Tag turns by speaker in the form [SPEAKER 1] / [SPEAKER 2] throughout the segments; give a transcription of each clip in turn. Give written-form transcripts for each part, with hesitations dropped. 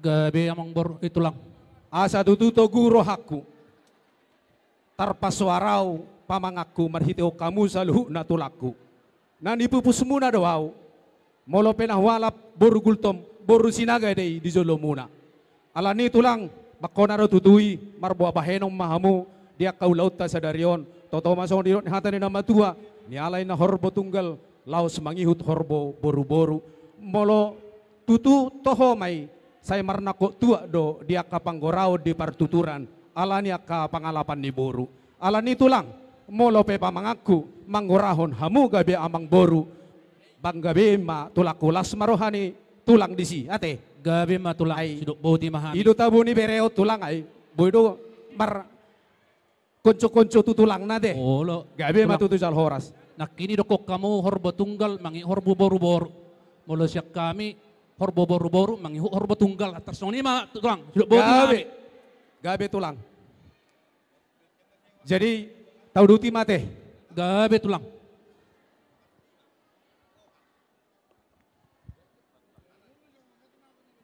[SPEAKER 1] Gabi amang bor itu lang.
[SPEAKER 2] Asa tututo guro hakku. Tarpaswaraw pamangaku marhiteo kamu sa luhu na tulakku. Nan ipupus muna daw. Molo penahwalap boru gultom boru sinaga day di jolo muna. Ala nito lang bakko na tutui marbuah bahenong mahamu dia kaulaut ta sa darion. Totoo masong di hata ni namatua ni alay na horbo tunggal laos mangihut horbo boru-boru. Molo tutu toho may say marnako tua do dia kapanggorao di partuturan. Ala niya ka pangalapan ni boru. Ala nito lang molo pe pamangaku manggorahon hamu gabi amang boru. Bang gabi ma tulakulas marohani tulang disi ate.
[SPEAKER 1] Gabi matulang ay sidok boti mahami.
[SPEAKER 2] Ido tabo ni bereo tulang ay boydo mar konco-konco tutulang na de.
[SPEAKER 1] Olo.
[SPEAKER 2] Gabi matutujal horas.
[SPEAKER 1] Nakini dokok kamu horbo tunggal mangi horbo boru-boru. Molo siyak kami horbo boru-boru mangi horbo tunggal atas noni ma tulang sidok boti mahami.
[SPEAKER 2] Gabi tulang. Jadi tahu duti mate.
[SPEAKER 1] Gabi tulang.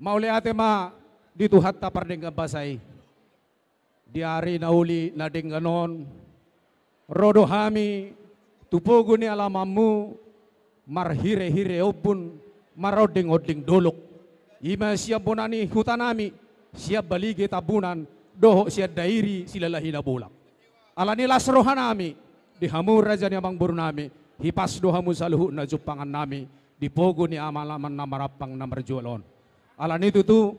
[SPEAKER 2] Mauli ate ma dito hatta pardeng basay. Diari nauli na dengganon. Rodo hami tupogo ni alamamu marhire-hire obun marodeng-odeng dolok. Ima siya bonani hutanami siya balige tabunan doho siya dairi silalahi na bulak. Ala nila serohan nami di hamur raja ni amang buru nami hipas dohamu saluhu na jupangan nami dipogo ni amalaman na marapang na marjualon. Ala nito tu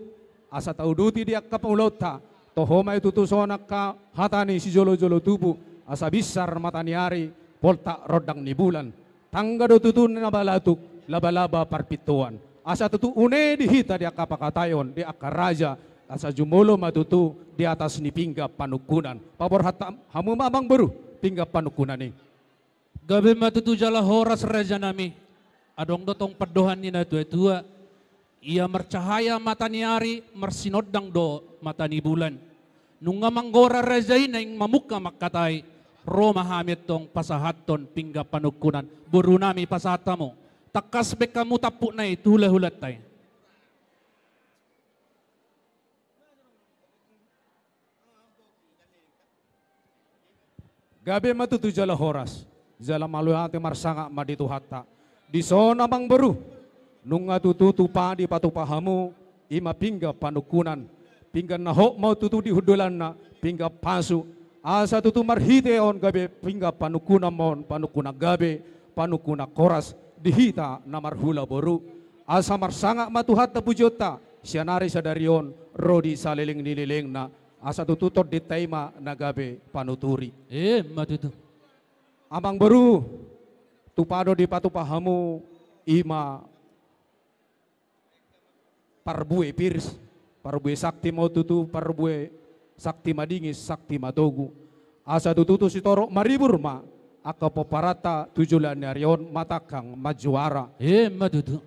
[SPEAKER 2] asa tau duti dia kapaulaut ta tohoma itu tu sonak ka hatani si jolo-jolo tubu asa bisar mataniari polta rodang ni bulan tangga do tutun na balatuk laba-laba parpituan asa tutu une dihita dia kapakatayon di akaraja asa jumolo matutu di atas ni pingga panukunan pabor hatam hamu mamang baru pingga panukunan ni
[SPEAKER 1] Gabi matutu jala horas raja nami adong dotong padohan ni na tua-tua. Ia mercahaya mata niari mersinodang do mata ni bulan. Nunga manggora rezai na ing mamuka makatay. Roma hamit tong pasahaton pingga panukunan. Buru nami pasata mo. Takas be kamu tapu na hula-hulat tay.
[SPEAKER 2] Gabi matutu jala horas. Jala malu hati marsanga maditu hatta. Di sona mang baru. Nunga tututu pa di patupahamu ima pingga panukunan pingga nahok mau tutu di hudulan na pingga pasu asa tutu marhite on gabe pingga panukuna mon panukuna gabe panukuna koras dihita na marhula boru asa marsanga matuhat na pujota sianari sadarion rodi saliling nililing na asa tututot di taima na gabe panuturi
[SPEAKER 1] Matutu
[SPEAKER 2] amang baru tupado di patupahamu ima parbue pirs, parbue sakti mau tutu, parbue sakti madingis, sakti matogu. Asa tututu si torok maribur ma, aka poparata tujulan narion matakang majuara.
[SPEAKER 1] Matutu.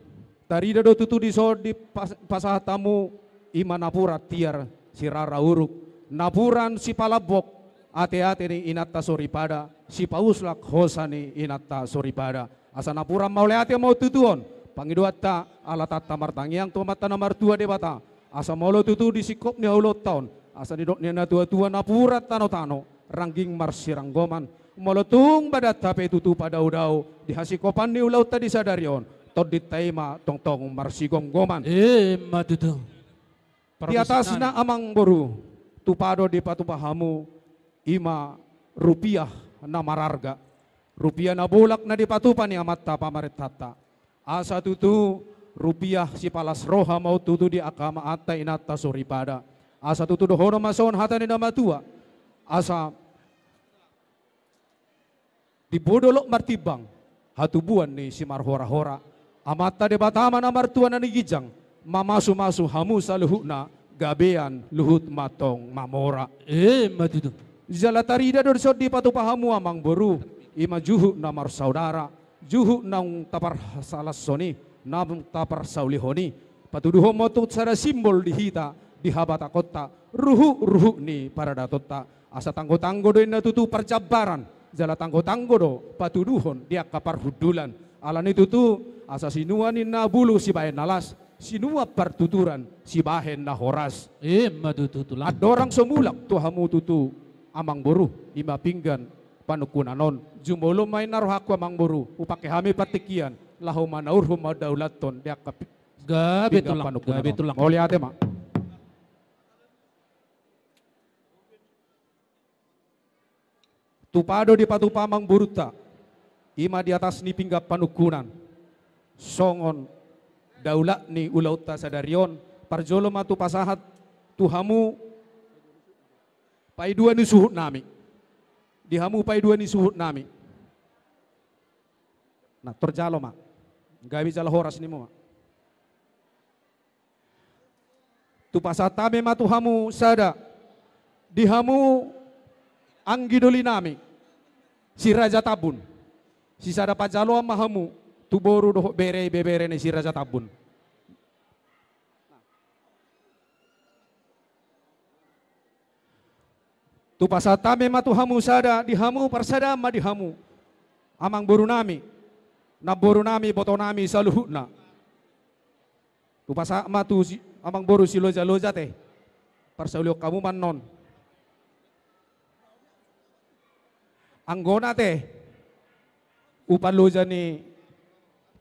[SPEAKER 2] Tarida do tutu di so di pasahatamu ima napura tiar si rara uruk. Napuran si palabok, ate-ate ni inatta soripada, si pauslak hosa ni inatta soripada. Asa napuran mauleate mau tutuon. Pangiduat ta ala tata martangiang tu mata na martua de bata asa molo tutu di sikop ni ulot taon asa didok ni na tua-tua na purat tano-tano rangging marsiranggoman molo tung badat tape tutu pada udau di hasikopan ni ulau tadi sadarion tod di taima tong-tong marsigom-goman
[SPEAKER 1] Matutu.
[SPEAKER 2] di atas na amang boru tupado di patupahamu ima rupiah na mararga rupiah na bulak na di patupan ni amatta pamaretata asa tutu rupiah si palas roha mau tutu di akama atta inatta soripada. Asa tutu dohono mason hata ni namatua. Asa di bodolok martibang hatubuan ni si marhora-hora. Amata de batama na martuan na ni gijang. Mamasu-masu hamu sa luhut na gabean luhut matong mamora.
[SPEAKER 1] Matutu.
[SPEAKER 2] Zalatarida do di patupahamu amang boru. Ima juhu na marsaudara. Juhu nang tapar salas soni, nam tapar saulihoni. Patuduho motut sada simbol dihita di habata kota. Ruhu ni para datota. Asa tanggo-tanggo do ina tutu perjabaran. Jala tanggo-tanggo do patuduhon dia kapar hudulan. Alan itu tu asa sinuan ina bulu si bae nalas. sinua pertuturan si bahen na horas.
[SPEAKER 1] Matututulang.
[SPEAKER 2] At dorang sumulak tuhamu tutu amang buru ima pinggan panukunanon. Jumolo may narohakwa amang buru upake hami patikian lahu manaur humadaulaton dia kapik.
[SPEAKER 1] Gabi tulang.
[SPEAKER 2] Moli ate ma. Tupado di patupamang buruta, ima di atas ni pinggap panukunan, songon daula ni ulauta sadarion, parjolo matu pasahat tuhamu paidua ni suhut nami, dihamu paidua ni suhut nami. Nah terjalo ma, gabi jalo horas ni mo ma. Tu pasatame matu hamu sada, dihamu anggidoli nami. Si Raja Tabun, si sada pajalo mahamu, tuboru doh bere ni si Raja Tabun. Tu pasatame matuhamu sada, dihamu persada ma dihamu. Amang boru nami, na boru nami boto nami saluhutna. Tu pasa matu amang boru si loja teh, persaulio kamu manon. Anggona teh upan loja ni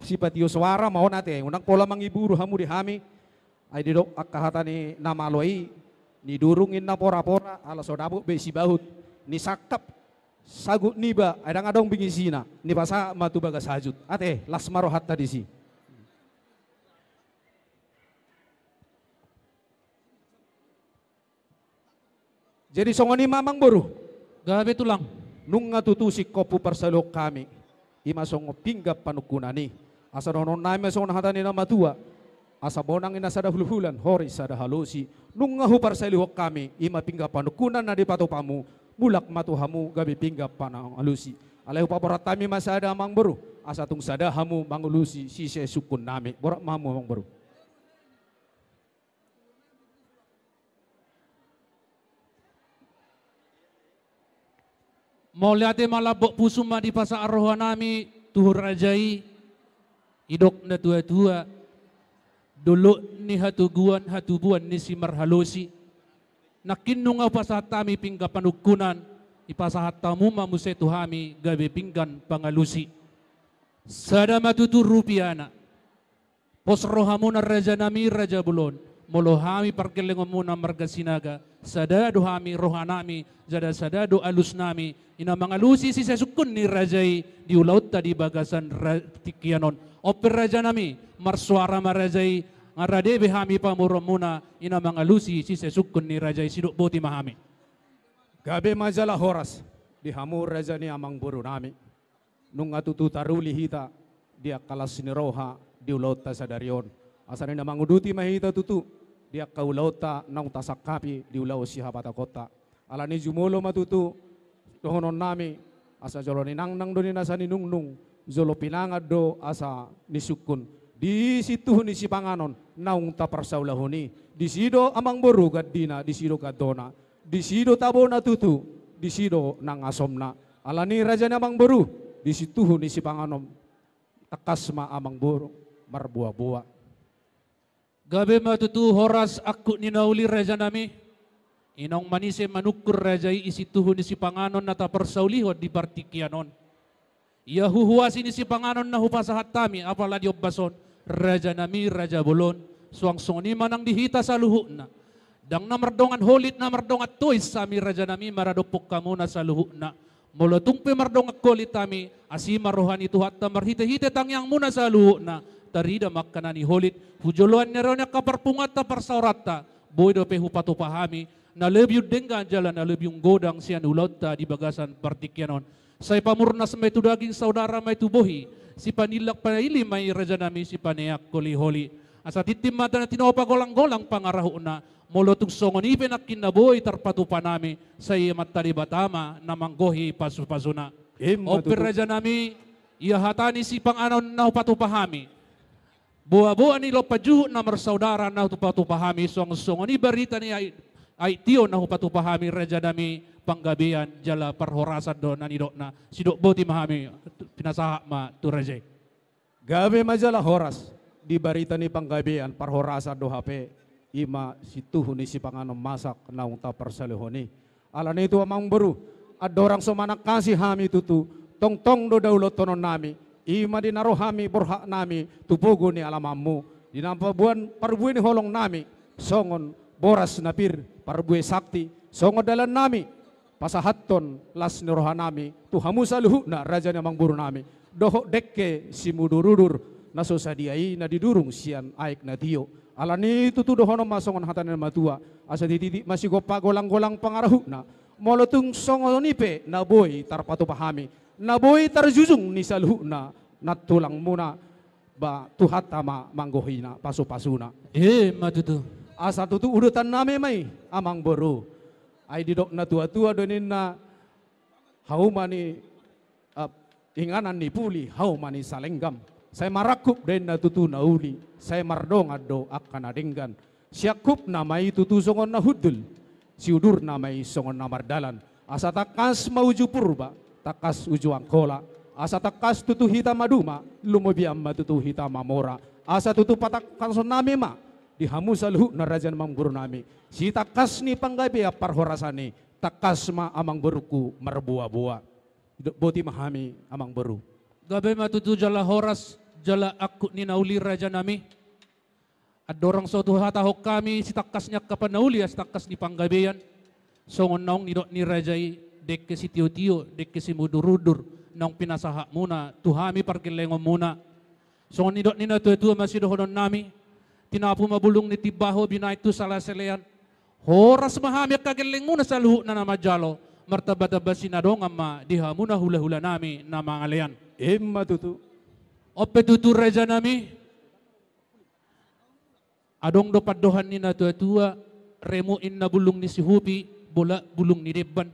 [SPEAKER 2] si patio suara mau nate unang pola mangiburu hamu di hami ay didok akahata ni namaloi ni durungin na pora-pora ala sodabu be si bahut ni sakap sagut niba adang adong bingisina ni pasa matu baga sajut ate lasmaro hatta di si. Jadi songoni mamang boru
[SPEAKER 1] Gabi tulang.
[SPEAKER 2] Nung ngatutusik kopu persalok kami, ima songo pinggap panukunani. Asa nonon naime songo nahatani na matua, asa bonang ina sada huluhulan, hori sada halusi. Nung ngahu persalok kami, ima pinggap panukunan na di patupamu, mulak matuhamu gabi pinggap panang halusi. Alayu paporat kami masada amang beru, asa tung sada hamu mangulusi sise sukun nami, borak mamu amang beru.
[SPEAKER 1] Mau lihat malabok pusuma di pasar arroha nami tuhur rajai idok na tua-tua dulu ni hatubuan ni si marhalosi nakinno nga pasahat tami pingga panukunan ipasahat tamu mamuse tuhami gabi pinggan pangalusi sada matuturu piana posrohamu na raja nami raja bulon molohami parkelengom muna marga sinaga sadado hami rohanami sadado alus nami ina mga lusi si sesukun ni rajay di ulaut tadi bagasan tikianon oper raja nami marsuara marajay ngaradebe hami pamurom muna ina mga lusi si sesukun ni rajay siduk boti mahami
[SPEAKER 2] gabe majalah horas di hamur raja ni amang buru nami nung atutu taruli hita dia kalas ni roha di ulaut ta sadarion asanin namang uduti mahita tutu dia kaulauta nang tasakapi di ulau si habata kota alani jumolo matutu dohonon nami asa jolo ni nang doni nasa ni nung jolo pinangad do asa ni sukun di situ ni si panganon naung taparsaulahoni di sido amang boru gadina di sido gadona di sido tabona tutu di sido nang asomna alani raja namang boru di situ ni si panganon takasma amang boru marbuah-buah.
[SPEAKER 1] Gabi matutu horas aku ninauli raja nami. Inong manise manukur raja isi tuhu ni si panganon na taparsaulihod di partikianon. Ia huhuasi ni si panganon na hupasahat tami apala di obbason. Raja nami raja bulon. Suang soni manang dihita sa luhu na. Dang na mardongan holit na mardongat toys sami raja nami maradopok kamo na sa luhu na. Molotung pe mardongat kolit tami asima rohani tuhat ta marhite-hite tangyang muna sa luhu na. Tarida makkanani holit hujuluan neronya kaparpungat ta parsaurata boy do pe hupatupahami na lebih denggan jalan na lebih godang sian ulot ta di bagasan partikyanon say pamurnas may tu daging saudara may tubohi si panilak panaili may raja nami si paneak koli-holi asa titim mata na tinopa golang-golang pangaraho na molotong songon ipen ak kinaboy tarpatupa nami sa iya matali batama na manggohi pasupasuna oper raja nami iya hatani si panganon na hupatupahami buah-buah ni lopajuh na marsaudara na tupatupahami song-song ni barita ni ay tiyo na hupatupahami raja nami panggabian jala parhorasan do na nidok na sidok boti mahami pinasaha ma tu raja.
[SPEAKER 2] Gabi majalah horas di barita ni panggabian parhorasa do HP ima situhuni si panganom masak naung ta persalihoni. Alan itu amang baru ada orang semanak kasih hami tutu tong do daulo tonon nami ima dinarohami borhak nami tupogo ni alamamu dinampabuan parbuin holong nami songon boras napir parbue sakti songon dalan nami pasahaton las nirohanami tuhamu saluhu na raja namang buru nami dohok dekke si mudurudur naso sadiai na didurung sian aik na tiyo alani tutu dohono masongon hatanan matua asa titi masih gopa golang-golang pangarahu na molotung songon nipe na boy tarpatu pahami na boy tarjujung ni saluhu na natulang muna ba tuhatama manggohina pasu-pasuna
[SPEAKER 1] matutu
[SPEAKER 2] asa tutu urutan name mai amang boru ay didok na tua-tua donin na haumani inganan ni puli haumani salenggam saya marakup den na tutu na uli saya mardong ado akan adenggan siakup namai tutu songon na hudul siudur namai songon na mardalan asa takas mauju purba takas uju angkola asa takas tutu hita maduma lumobiam tutu hita mamora asa tutu patak kanson nami ma dihamu salhu na rajan mang guru nami si takas ni panggabi parhorasani takas ma amang beruku marbuah-buah boti mahami amang beru
[SPEAKER 1] gabe matutu jala horas jala aku ni nauli raja nami adorang suatu hatahok kami si takasnya kapanauli as takas ni panggabian songon naong nidok ni rajai dekke si tio-tio dekke si mudurudur naong pinasahak muna tuhami parkilengom muna songon nidok ni natua-tua masih dohonon nami tinapu mabulong ni tibaho binaitu salah selean horas mahami kageleng muna sa luhu na namajalo martabata sinadong amma diha muna hula-hula nami na mga leyan
[SPEAKER 2] matutu
[SPEAKER 1] ope tutu raja nami adong do padohan ni natua-tua remuin na bulong ni si Hupi bola bulong ni Deban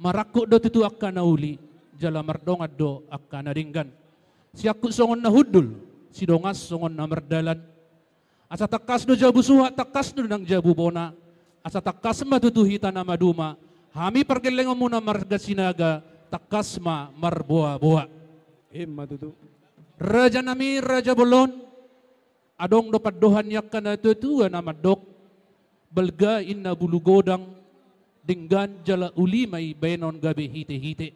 [SPEAKER 1] marakko do tutu akka nauli jala mardong addo akka naringgan siakku songon na hudul si dongas songon na mardalan asa takas do jabu suha takas do nang jabu bona asa takas matutuhita na maduma hami pergeleng muna marga sinaga takas ma marboa-boa
[SPEAKER 2] matutu
[SPEAKER 1] raja nami raja bolon adong do padohan yak kana tutua na madok belga inna bulu godang dinggan jala ulimay benon gabi hite-hite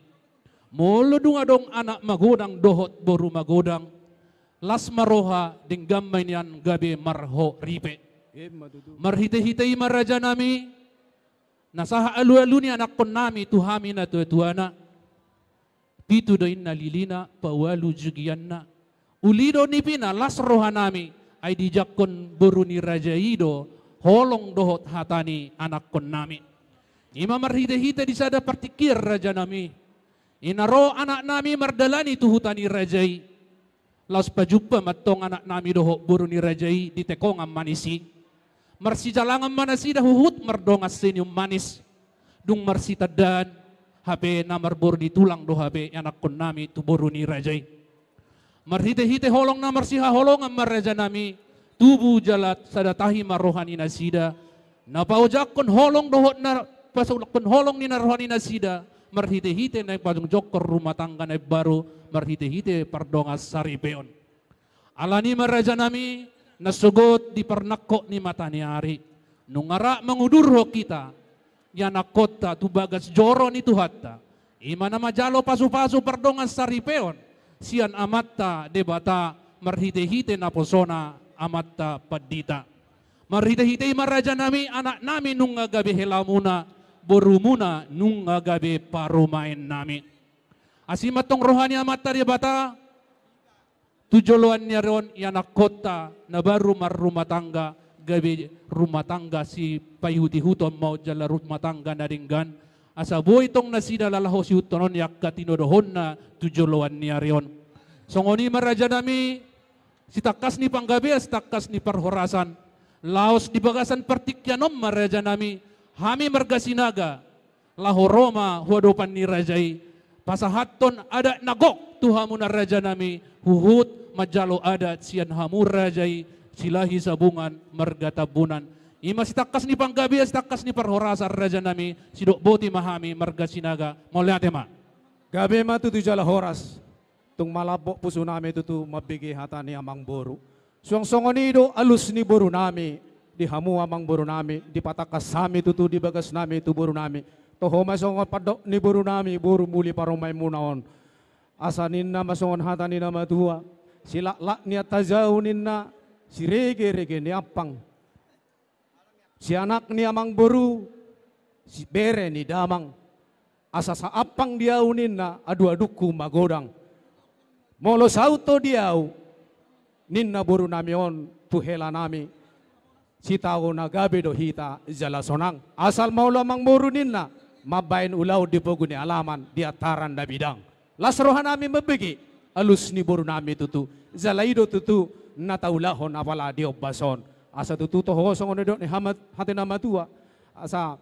[SPEAKER 1] molo dung adong anak magodang dohot boru magodang las maroha dinggam niyan gabi marho ripe marhite-hitay maraja nami nasaha alu-alu ni anak kon nami tuhami na tuana pito doin nalilina pawalu jugian na ulido ni pina las roha nami ay dijak kon buru ni raja ido holong dohot hatani anak kon nami ima marhite-hite di sada partikir raja nami inaro anak nami mardalani tuhutani rajai laos pajupa matong anak nami doho buru ni rajai di tekong ang manisi marsi jalangan manasi dahuhut mardongas senyum manis dung marsi tadan habe na marbor di tulang do habe anak kon nami tu buru ni rajai marhite-hite holong na marsi holong ang maraja nami tubu jalat sadatahi marohani nasida napaujak kon holong dohot na pasulak kon holong ni narohani nasida marhite-hite na padung jokor rumah tangga na baru marhite-hite pardongas saripeon alani maraja nami nasugot di pernakko ni mata ni ari nungara mangudurho kita yanakota tubagas joro ni tuhatta ima na majalo pasu-pasu pardongas saripeon sian amatta debata marhite-hite na posona amatta padita marhite-hite maraja nami anak nami nung gabi helamuna boru muna nung gabi parumain nami asimatong rohani amata di bata tujoloan niya ron yanak kota na baru rumah tangga gabi rumah tangga si payuti huton mau jala rumah tangga na ringgan asa boy tong nasida lalaho si hutonon yak katinodohon na tujoloan niya ron songoni maraja nami si takas ni panggabi as takas ni parhorasan laos di bagasan partikyanom maraja nami hami margasinaga lahoroma huadopan ni rajai pasahaton ada nagok tuhamu na raja nami huhut majalo adat sian hamu rajai silahi sabungan margatabunan ima sitakas ni panggabi sitakas ni parhorasan raja nami sidok boti mahami margasinaga moliate ma
[SPEAKER 2] gabe ma tutu jala horas tung malabo puso nami tutu mabigi hata ni amang boru. Suang-songon nido alus ni boru nami, di hamu amang boru nami, di patakas sami tutu di bagas nami tu boru nami. Toho masongon padok ni boru nami, boru muli paromay munaon. Asanin na masongon hata ni nama tua, silak niya tajau ninna, si rege ni apang. Si anak ni amang boru, si bere ni damang. Asa sa apang diaunin na adu-aduku magodang. Molo sauto diau, ninna boru nami on puhela nami. Si tao na gabi do hita jala sonang. Asal maulo amang boru ninna, mabain ulaw di pogo ni alaman di ataran da bidang. Lasrohan nami mabigi, alus ni boru nami tutu. Zalaido tutu nataulahon apala di obason. Asa tutu toho songon do ni hamat hati nama tua. Asa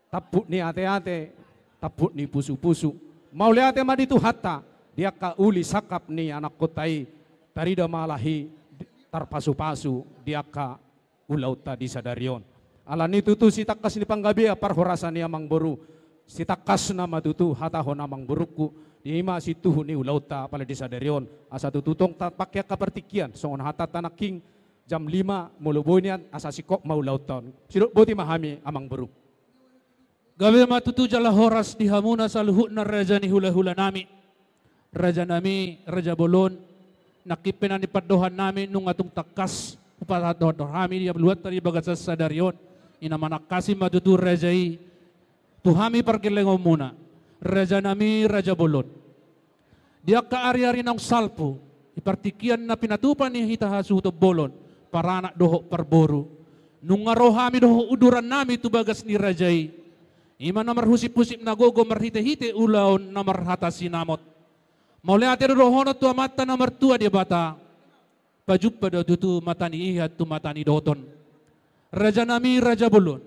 [SPEAKER 2] taput ni ate-ate, taput ni pusu-pusu. Mau lihat ma ditu hatta, dia ka uli sakap ni anak kotai. Tarida malahi tarpasu-pasu, dia ka ulauta di sadarion. Alan itu tu si takas ni panggabia parhorasan ni amang boru. Si takas nama tutu hatahon amang boruku. Di ima si tuhu ni ulauta pala di sadarion. Asa tututong tapakya kapertikian. Songon hata tanaking jam 5 mulubunian asa si kok maulauton. Sidok boti mahami amang boru.
[SPEAKER 1] Gabi matutu jala horas di hamuna sa luhut na raja ni hula-hula nami. Raja nami, Raja Bolon. Nakipinan ni padohan nami nung atong takas. Upatadohan kami dia beluat tadi bagat sa sadarion. Ina manakasi matutu rajai tuhami perkelengom muna raja nami Raja Bolon dia kaari-ari ng salpo ipartikian na pinatupan ni hitahasu to Bolon para anak doho perboru nung ngarohami doho uduran nami tu bagas ni rajai ima namar husip-husip nagogo marhite-hite ulaon namar hata sinamot mauli ate dohono tu amata namar tua dia bata pajup pada tutu mata ni ihat tu mata ni doton Raja nami Raja Bolon.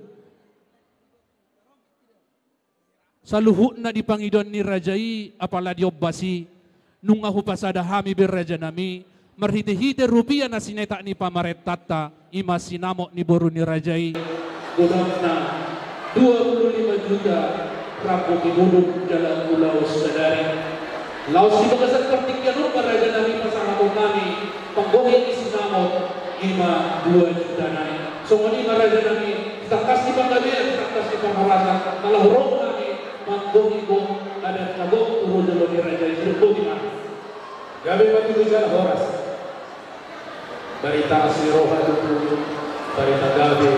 [SPEAKER 1] Sa luhut na di pangidon ni Rajai apala diobasi nung ahu pasada hami bir Raja nami marhite-hite rupiah na sineta ni pamaret tata ima sinamo ni boru ni Rajai. Gudang na 25 juta rapo kinudog jalan pulau sadari. Laos si bagasan partikyan rupa Raja nami pasama kami panggohi isinamo ima 2 juta nai. So ngani raja nami takas di panggabian, takas di pangharasan, nalahurong nami manggohigo ada kagok turun dalo ni raja itu di mana. Gabi mati jalan horas. Barita asli roha itu, barita gabi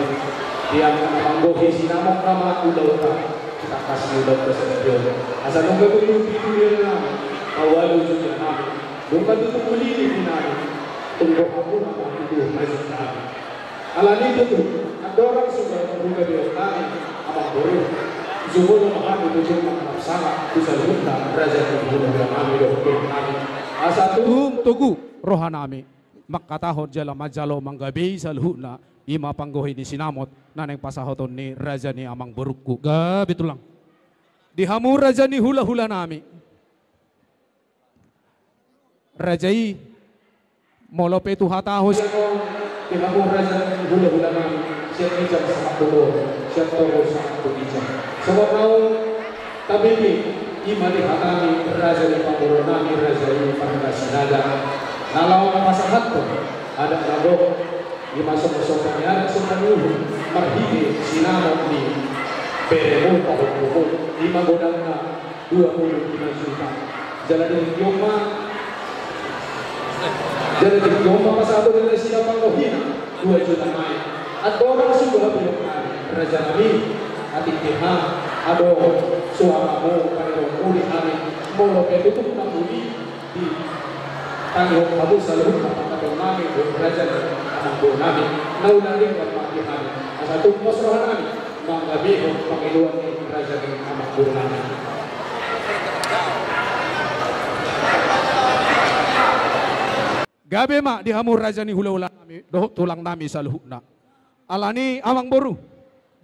[SPEAKER 1] yang manggohi sinamok nama udauta, takas di udauta sedemikian. Asal nunggu itu dia nami, awal juga nami, nunggu itu muli di nami, tunggu aku nama itu masih nami. Alani itu ada orang sudah berbuka di kami abang boru zuhur maham itu cuma sangat bisa lupa raja itu sudah kami dokter kami asatu
[SPEAKER 2] tugu rohanami makatahon jala majalo manggabi salhuna ima panggohi di sinamot naneng pasahoton ni raja ni amang boruku
[SPEAKER 1] gabi tulang
[SPEAKER 2] di hamu raja ni hula-hula nami rajai molope tu hatahos
[SPEAKER 3] Tinamong raja hula-hula nami, siya ijam sa kapuro, siya toro sa kapurijam. Sa mga tabili, ima di hatami, raja ni kapuro nami, raja ni pangkasinaga. Nalaw na masahat ko, ada nabok, ima sumusok kami, ada sumanulo, marhigi, sinamot ni Peremon, pahukukuk, ima godang na 25 juta. Jalan ni Yoma, jadi Yoma pasado nila sila panggohina 2 juta mai. At orang sudah bilang raja kami ating tiha ado suara mo panirong uli kami mo itu tuh muli di tanggung kamu selalu mengatakan kami raja anak buah kami naunari bermati kami satu masrohan kami menggabi pengiluan raja anak buah kami.
[SPEAKER 2] Gabe mak di hamur raja ni hula-hula nami, doh tulang nami saluhna. Alani amang boru.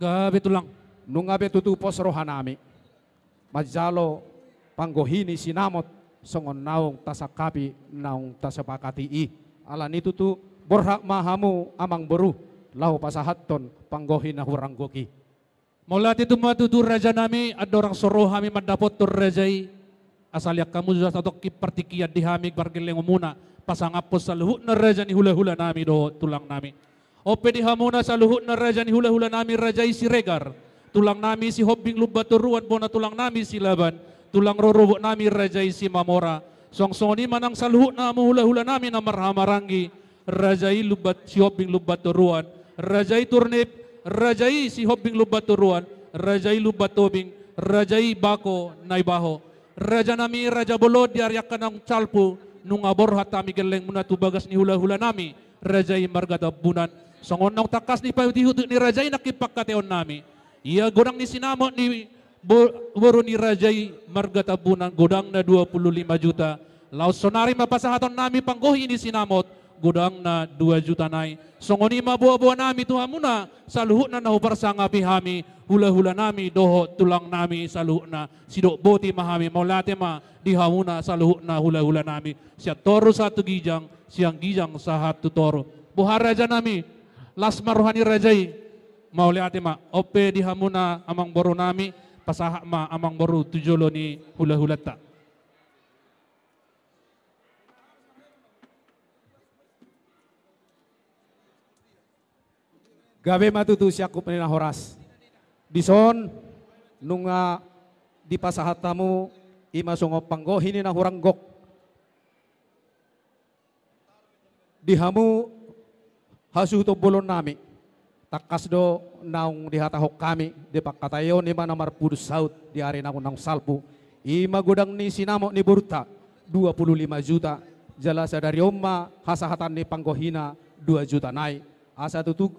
[SPEAKER 1] gabi tulang
[SPEAKER 2] Nung gabe tutu pos roha nami. Majalo panggohini sinamot songon naung tasakapi naung tasapakati i. Alani tutu borhak mahamu amang boru. Lau pasahaton panggohin na huranggoki.
[SPEAKER 1] Mula itu matutur raja nami ada orang soroh kami mendapot tur rajai Asal yak kamu sudah satu pertikian dihamig parkileng umuna. Pasangapos sa luhut na raja ni hula-hula nami do tulang nami. Ope dihamuna sa luhut na raja ni hula-hula nami rajai si Regar. Tulang nami si Hobing Lubaturuan po na tulang nami si Laban. Tulang rorobo nami rajai si Mamora. Songsoni manang sa luhut na hula-hula nami na marhamarangi. Rajai si Hobing Lubaturuan. Rajai Turnip. Rajai si Hobing Lubaturuan. Rajai Lubatobing. Rajai Bako Naibaho. Raja nami Raja Bolod diaryakan ng Chalpo nung abor hatami geleng muna tubagas ni hula-hula nami Rajai Margatabunan. Songon nang takas ni payutihutu ni Rajai nakipagkateon nami. Ia godang ni sinamot ni boro ni Rajai Margatabunan godang na 25 juta. Laos sonari mapasahaton nami panggohi ni sinamot godang na 2 juta nai. Songoni mabuwa-buwa nami tuha muna sa luhut na nahupar sa nga pihami hula-hula nami doho tulang nami sa luhut na sidok boti mahami maulate ma dihamuna sa luhut na hula-hula nami siya toro sa tugijang siyang gijang sa hatu toro. Buhar raja nami las maruhani rajai maulate ma ope dihamuna amang boru nami pasahak ma amang boru tujolo ni hula-hula ta.
[SPEAKER 2] Gabi matutu siyakup na horas. Bison, nung di pasahat tamu, imasungop panggohin na huranggok. Dihamu hasuto bulon nami. Takas do naung dihatahok kami, di pakatayon ni mana marpudus saut di ari na unang salpo. Ima gudang ni sinamo ni Burta, 25 juta. Jalasa dari Oma, hasahatan ni panggohina 2 juta naik. Asa tutug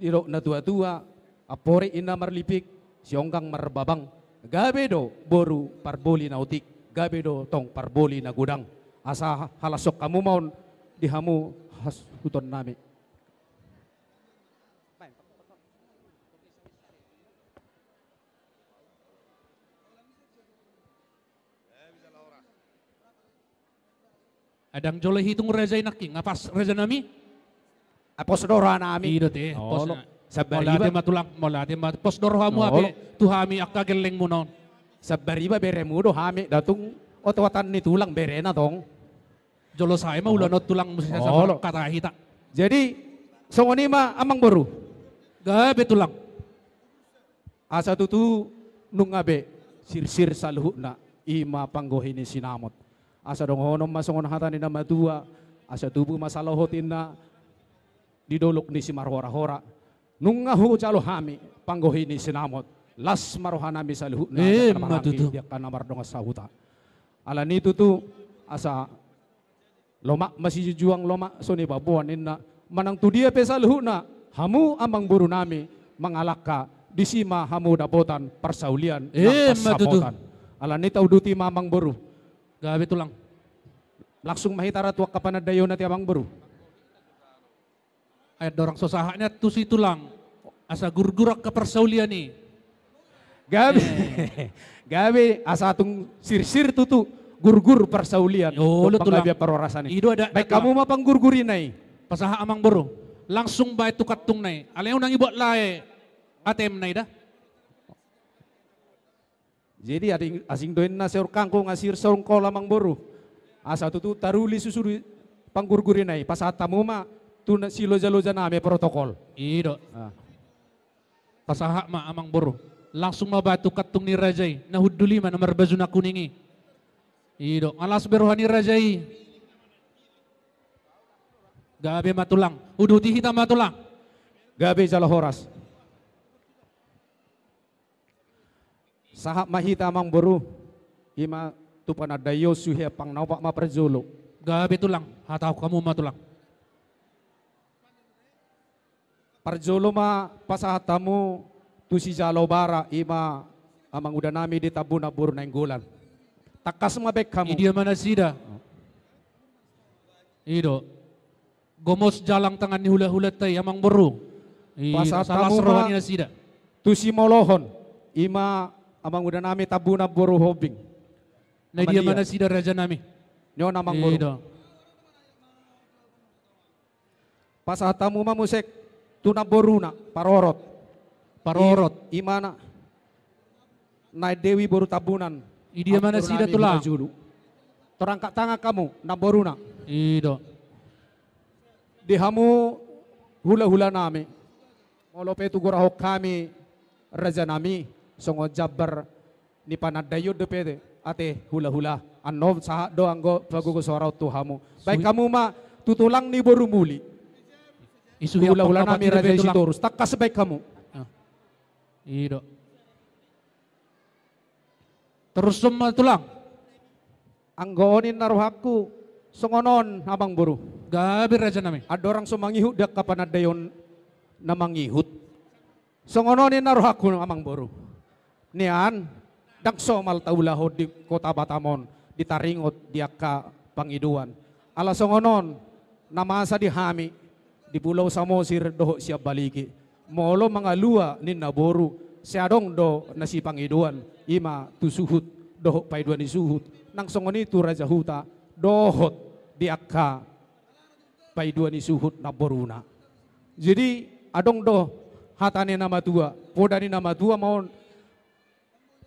[SPEAKER 2] irok na tua-tua, apore ina marlipik, sionggang marbabang. Gabe do boru parboli na utik, gabe do tong parboli na gudang. Asa halasok kamu maun, dihamu hasuton nami.
[SPEAKER 1] Adang joleh hitung raja inaking, ngapas raja nami?
[SPEAKER 2] Posdora nami.
[SPEAKER 1] Ida te.
[SPEAKER 2] Sabariba
[SPEAKER 1] Molate matulang, molate mat. Posdora hamu ape, tuhami akka geleng mo non.
[SPEAKER 2] Sabariba beremudo hami datung otwatan ni tulang berena tong.
[SPEAKER 1] Jolo saya mah ulanot tulang musisa sa katahita.
[SPEAKER 2] Jadi songoni ma amang boru.
[SPEAKER 1] Gabe tulang.
[SPEAKER 2] Asa tutu nungabe sir-sir sa luhut na ima panggohin ni sinamot. Asa dong honom masongon hatan ni matua. Asa tubu masalahotin na didolok ni si marhora-hora. Nung ngahu jalo hami, panggohin ni sinamot. Las marohan nami sa luhut na
[SPEAKER 1] matutu.
[SPEAKER 2] Diyak ka namar dong sa huta. Ala nito tu, asa loma, masih juang loma, so ni babuan na manang tu dia pesa luhut na, hamu amang buru nami, mangalaka, disima hamu dapotan, persaulian,
[SPEAKER 1] matutu.
[SPEAKER 2] Ala nito duti mamang buru.
[SPEAKER 1] Gabe tulang.
[SPEAKER 2] Langsung mahitara tuak kapanadayo na ti amang buru.
[SPEAKER 1] Ayat dorang sosahanya tu si tulang. Asa gurgurak ke persaulian ni.
[SPEAKER 2] Gabi, gabi asa tung sir-sir tutu gurgur persaulian.
[SPEAKER 1] Yo, lu tulang.
[SPEAKER 2] Parorasan
[SPEAKER 1] Ido ada.
[SPEAKER 2] Baik kamu mah panggurgurin nai.
[SPEAKER 1] Pasaha amang boro. Langsung bae tukat tung nai. Alayo nang ibot lae. Atem nai dah.
[SPEAKER 2] Jadi asing doin na seur kangkong asir sorong ko lamang boro. Asa tutu taruli susuri panggurgurin nai. Pasaha tamu mah tu si loja-loja nami protokol.
[SPEAKER 1] Ido. Pasaha ma amang boro. Langsung mabatu katung ni Rajai. Nahuduli man nomor baju na kuningi. Ido. Alas berohani Rajai. Gabe matulang. Uduti hitam matulang.
[SPEAKER 2] Gabe jala horas. Sahap mahita amang boro. Ima tu panadayo suhe pang naupak ma perjolo.
[SPEAKER 1] Gabe tulang. Hatau kamu matulang.
[SPEAKER 2] Parjolo ma pasahatamu tu si jalo bara ima amang udah nami di tabuna buru na inggulan. Takas mabek kamu.
[SPEAKER 1] Idia mana sida. Ido. Gomos jalang tangan ni hula-hula tay amang buru.
[SPEAKER 2] Pasahatamu ma
[SPEAKER 1] sida.
[SPEAKER 2] tu si molohon ima amang udah nami tabuna buru hobing.
[SPEAKER 1] Na dia mana sida raja nami.
[SPEAKER 2] Nyo namang buru. Pasahatamu ma musek tuna boruna parorot
[SPEAKER 1] Parorot.
[SPEAKER 2] imana naik dewi baru tabunan
[SPEAKER 1] Idia mana sida tulang.
[SPEAKER 2] Terangkat tangan kamu, naboruna.
[SPEAKER 1] Ido.
[SPEAKER 2] Di hamu hula-hula nami. Molo petu gurahok kami, raja nami, songo jabar ni panadayod de pede, ate hula-hula. Ano sa do anggo pagugusaraw tu hamu. Baik kamu ma tutulang ni boru muli.
[SPEAKER 1] Isu
[SPEAKER 2] Hula-hula nami raja sitorus, tak kasbaik kamu.
[SPEAKER 1] Ido. Terus semua tulang.
[SPEAKER 2] Anggoonin naruhaku, songonon abang boru.
[SPEAKER 1] Gabi raja nami.
[SPEAKER 2] Ada orang sumangihut dak kapanadayon na mangihut. Songononin naruhaku amang boru. Nian, dak somal taulahod di kota Batamon, ditaringot dia ka pangiduan. Ala songonon, namasa di hami, di pulau Samosir doho siap baliki. Molo mga lua ni naboru, siadong do nasi pangiduan, ima tusuhut doho paiduan isuhut. Nang songoni tu raja huta, dohot di akka paiduan isuhut naboruna. Jadi adong do hatane nama tua, podani nama tua mau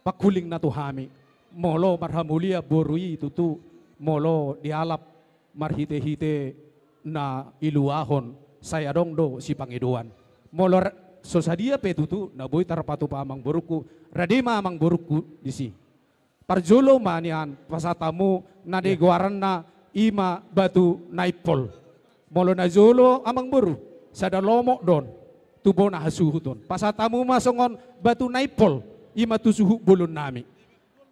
[SPEAKER 2] pakuling na tuhami. Molo marhamulia borui tutu, molo dialap marhite-hite na iluahon, saya dong do si pangiduan. Molo sosadia pe tutu na boy tarpatu pa amang boruku, radima amang boruku disi. Parjolo manian pasatamu na deguaran na ima batu naipol. Molo na jolo amang boru, sada lomok don, tubo na hasuhu don. Pasatamu masongon batu naipol, ima tusuhu bulun nami.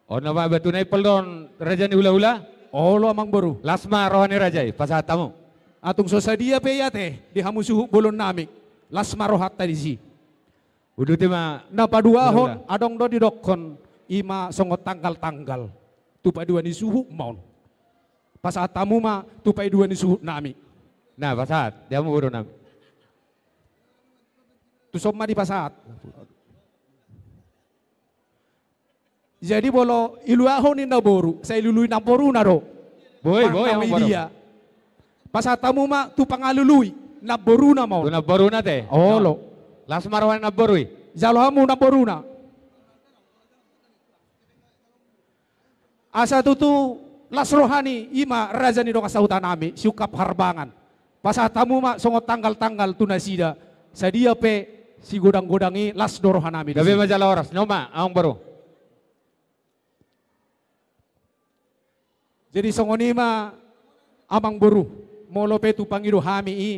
[SPEAKER 4] Oh nama batu naipol don, raja ni hula-hula?
[SPEAKER 2] Olo amang boru.
[SPEAKER 4] Lasma rohani raja, pasatamu.
[SPEAKER 2] Atung sosadia pe yate, di hamusuhu bulun nami. Lasma rohat tadi si.
[SPEAKER 4] Udah tema.
[SPEAKER 2] Na paduahon adong do didokon ima songot tanggal-tanggal. Tupai dua ni suhu maun. Pasatamu ma tupai dua ni suhu nami.
[SPEAKER 4] Nah pasat, dia mau urun nami.
[SPEAKER 2] Tusoma di pasat. Jadi bolo iluahon ni naboru, saya ilului naboru naro.
[SPEAKER 4] Boy, yang baru.
[SPEAKER 2] Dia. Pasatamu ma tu pangalului naboru na mau.
[SPEAKER 4] Tu naboru na te.
[SPEAKER 2] Olo.
[SPEAKER 4] Lasma rohani naboru.
[SPEAKER 2] Jalohamu naboru na. Asa tutu las rohani ima raja ni dong asautan nami siukap harbangan. Pasatamu ma songot tanggal-tanggal tunasida. Sadia pe si godang-godangi las dorohanami.
[SPEAKER 4] Gabi majalah oras, nyoma, ang baru.
[SPEAKER 2] Jadi songonima amang boru molo petu pangido hami i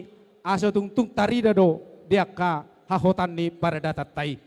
[SPEAKER 2] asa tung tarida do dia ka hahotan ni para datat tai.